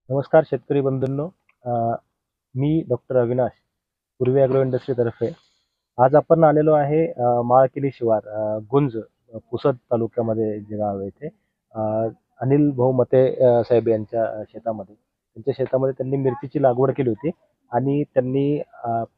नमस्कार शेतकरी बंधूंनो. मी डॉक्टर अविनाश, पूर्वी ॲग्रो इंडस्ट्रीतर्फे. आज आपण आलेलो आहे माळकेली शिवार, गुंज, पुसद तालुक्यामध्ये जे गाव आहे ते अनिल भाऊ मते साहेब यांच्या शेतामध्ये. त्यांच्या शेतामध्ये त्यांनी मिरचीची लागवड केली होती आणि त्यांनी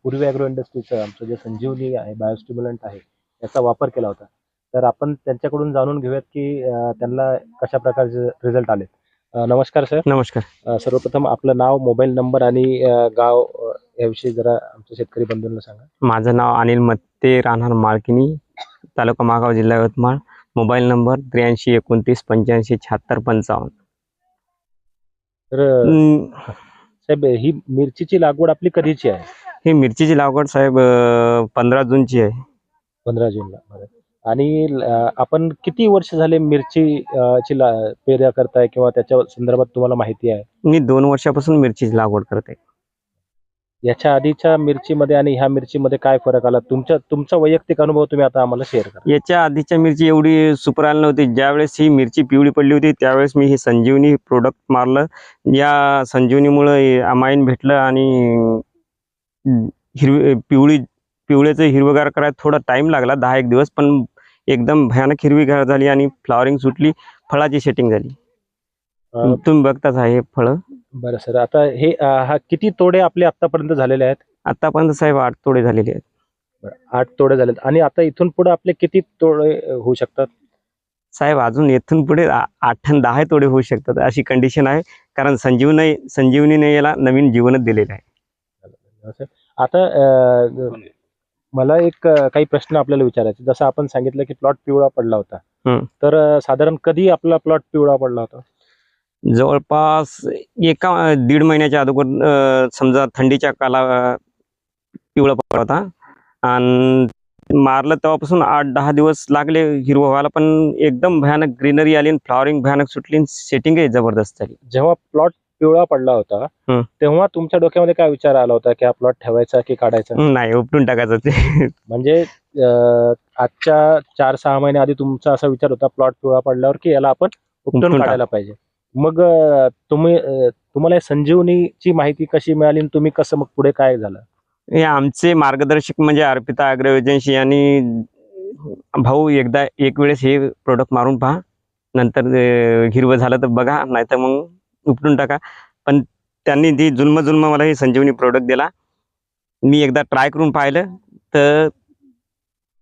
पूर्वी ॲग्रो इंडस्ट्रीचं आमचं जे संजीवनी आहे, बायोस्टिम्युलंट आहे, याचा वापर केला होता. तर आपण त्यांच्याकडून जाणून घेऊयात की त्यांना कशा प्रकारचे रिझल्ट आले. नमस्कार सर. नमस्कार. सर्वप्रथम आपलं नाव, मोबाईल नंबर आणि गाव याविषयी जरा आमच्या शेतकरी बंधूंना सांगा. माझं नाव अनिल मत्ते, राहणार माळकिनी, तालुका महागाव, जिल्हा यवतमाळ. Mobile number 83 29 85 76 55. तर साहेब, ही मिरचीची लागवड आपली कधीची आहे? ही मिरचीची लागवड साहेब 15 जूनची आहे. 15 जूनला. बरं. आणि आपण किती वर्ष झाले मिरची पेऱ्या करताय किंवा त्याच्या संदर्भात तुम्हाला माहिती आहे? मी 2 वर्षापासून मिरचीची लागवड करते. याच्या आधीच्या मिरचीमध्ये आणि ह्या मिरचीमध्ये काय फरक आला? तुमचा वैयक्तिक अनुभव तुम्ही आता आम्हाला शेअर करा. याच्या आधीच्या मिरची एवढी सुपर आली नव्हती. ज्यावेळेस ही मिरची पिवळी पडली होती त्यावेळेस मी हे संजीवनी प्रोडक्ट मारलं. या संजीवनीमुळे अमाईन भेटलं आणि पिवळ्याचं हिरवगार करायला थोडा टाइम लागला, 10-1 दिवस, पण एकदम भयानक हिरवीगार झाली आणि फ्लॉवरिंग सुटली, फळाची सेटिंग झाली. तुम्ही बघताच आहे फळ. बरं सर, आता हे हा किती तोडे आपले आतापर्यंत झालेले आहेत? आतापर्यंत साहेब 8 तोडे झालेले आहेत. बरं, 8 तोडे झालेत. आणि आता इथून पुढे आपले किती तोडे होऊ शकतात? साहेब अजून इथून पुढे 8 आणि 10 तोडे होऊ शकतात, अशी कंडिशन आहे. कारण संजीवनीने याला नवीन जीवनच दिलेलं आहे. आता मला एक काही प्रश्न आपल्याला विचारायचे. जसं आपण सांगितलं की प्लॉट पिवळा पडला होता, तर साधारण कधी आपला प्लॉट पिवळा पडला होता? जवळपास 1-1.5 महिन्याच्या अगोदर, समजा थंडीच्या पिवळा पडला होता आणि मारलं तेव्हापासून 8-10 दिवस लागले हिरवं व्हायला, पण एकदम भयानक ग्रीनरी आली आणि फ्लॉवरिंग भयानक सुटली, सेटिंग जबरदस्त झाली. जेव्हा प्लॉट पिवळा पडला होता तेव्हा तुमच्या डोक्यामध्ये काय विचार आला होता की हा प्लॉट ठेवायचा की काढायचा? नाही, उपटून टाकायचं ते. म्हणजे आजच्या 4-6 महिने आधी तुमचा असा विचार होता प्लॉट पिवळा पडल्यावर की याला आपण उपटून काढायला पाहिजे. मग तुम्हाला संजीवनीची माहिती कशी मिळाली आणि तुम्ही कसं मग पुढे काय झालं? हे आमचे मार्गदर्शक म्हणजे अर्पिता ॲग्रो एजन्सी आणि भाऊ, एकदा एक वेळेस हे प्रोडक्ट मारून पहा, नंतर हिरवं झालं तर बघा, नाही तर मग उपटून टाका. पण त्यांनी ती जुल्म मला हे संजीवनी प्रोडक्ट दिला. मी एकदा ट्राय करून पाहिलं तर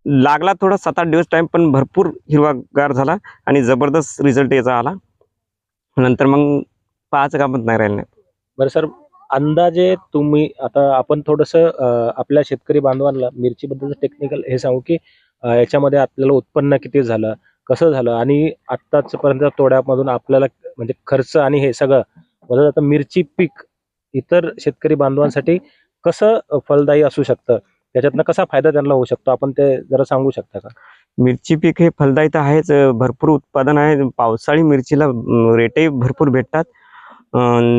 लागला थोडा 7-8 दिवस टाइम, पण भरपूर हिरवागार झाला आणि जबरदस्त रिझल्ट याचा आला. नंतर मग पाहायचं कामच नाही राहिलं. बरं सर, अंदाजे तुम्ही आता आपण थोडंसं आपल्या शेतकरी बांधवांना मिरचीबद्दलचं टेक्निकल हे सांगू की याच्यामध्ये आपल्याला उत्पन्न किती झालं, कसं झालं आणि आत्ताचपर्यंत तोड्यामधून आपल्याला म्हणजे खर्च आणि हे सगळं बघा. आता मिरची पीक इतर शेतकरी बांधवांसाठी कसं फलदायी असू शकतं, त्याच्यातनं कसा फायदा त्यांना होऊ शकतो, आपण ते जरा सांगू शकता का? मिरची पीक हे फलदायी तर आहेच, भरपूर उत्पादन आहे. पावसाळी मिरचीला रेटही भरपूर भेटतात.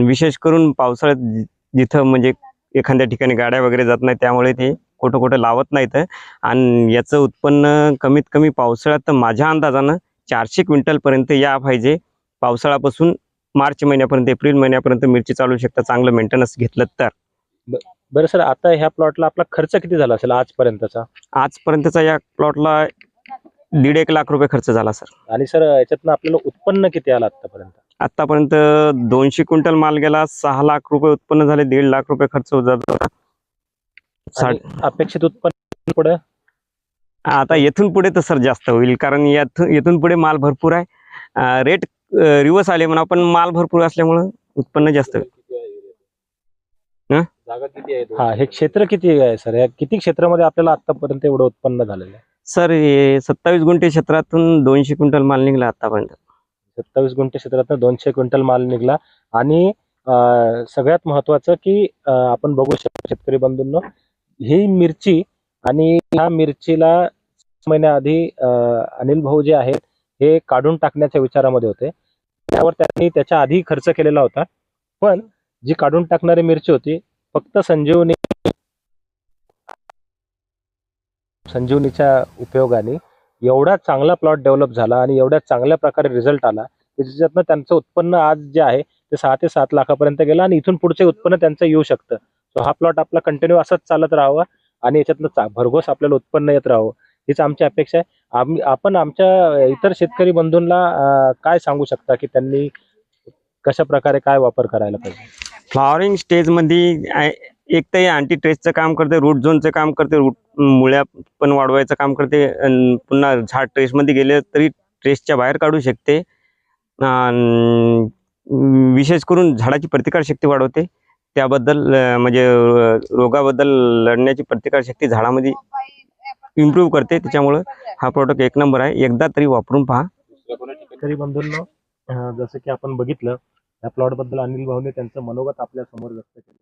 विशेष करून पावसाळ्यात जिथं म्हणजे एखाद्या ठिकाणी गाड्या वगैरे जात नाही, त्यामुळे ते कुठं लावत नाहीत. आणि याचं उत्पन्न कमीत कमी पावसाळ्यात तर माझ्या अंदाजानं 400 क्विंटलपर्यंत या पाहिजे. पावसाळ्यापासून मार्च महिन्यापर्यंत, एप्रिल महिन्यापर्यंत मिरची चालू शकतात, चांगलं मेंटेनन्स घेतलं तर. बरं सर, आता ह्या प्लॉटला आपला खर्च किती झाला असेल आजपर्यंतचा? आजपर्यंतचा या प्लॉटला 1.5 लाख रुपये खर्च झाला सर. आणि सर याच्यातनं आपल्याला उत्पन्न किती आलं आतापर्यंत? आतापर्यंत 200 क्विंटल माल गेला, 6 लाख रुपये उत्पन्न झाले, 1.5 लाख रुपये खर्च होता. अपेक्षित उत्पन्न पुढे आता येथून पुढे तर सर जास्त होईल, कारण येथून पुढे माल भरपूर आहे. रेट रिवर्स आले म्हणा, पण माल भरपूर असल्यामुळे उत्पन्न जास्त होईल. जागा किती आहे? हा, हे क्षेत्र किती आहे सर? या किती क्षेत्रामध्ये आपल्याला आतापर्यंत एवढं उत्पन्न झालेलं आहे? सर, हे 27 गुंठे क्षेत्रातून 200 क्विंटल माल निघाला आतापर्यंत. 27 गुंठे क्षेत्रातून 200 क्विंटल माल निघाला. आणि सगळ्यात महत्वाचं की आपण बघू शकतो शेतकरी बंधूंनो, ही मिरची आणि ह्या मिरचीला 6 महिन्याआधी अनिल भाऊ जे आहेत हे काढून टाकण्याच्या विचारामध्ये होते. त्यावर त्यांनी त्याच्या आधी खर्च केलेला होता, पण जी काढून टाकणारी मिरची होती फक्त संजीवनीच्या उपयोगाने एवढा चांगला प्लॉट डेव्हलप झाला आणि एवढ्या चांगल्या प्रकारे रिझल्ट आला की ज्याच्यातनं त्यांचं उत्पन्न आज जे आहे ते 6 ते 7 लाखापर्यंत गेला आणि इथून पुढचे उत्पन्न त्यांचं येऊ शकतं. सो हा प्लॉट आपला कंटिन्यू असंच चालत राहावा आणि याच्यातनं भरघोस आपल्याला उत्पन्न येत राहावं हीच आमची अपेक्षा आहे. आपण आमच्या इतर शेतकरी बंधूंना काय सांगू शकता की त्यांनी कशा प्रकारे काय वापर करायला पाहिजे? फ्लॉवरिंग स्टेजमध्ये एक तर हे अँटी ट्रेसचं काम करते, रूट झोनचं काम करते, रूट मुळ्या पण वाढवायचं काम करते, अन् पुन्हा झाड ट्रेसमध्ये गेले तरी ट्रेसच्या बाहेर काढू शकते. अन् विशेष करून झाडाची प्रतिकारशक्ती वाढवते. त्याबद्दल म्हणजे रोगाबद्दल लढण्याची प्रतिकारशक्ती झाडामध्ये इम्प्रूव्ह करते. त्याच्यामुळं हा प्रोडक्ट एक नंबर आहे. एकदा तरी वापरून पहा. शेतकरी बंधूंनो, जसं की आपण बघितलं या प्लॉट बद्दल अनिल भाऊने त्यांचं मनोगत आपल्या समोर व्यक्त केलं.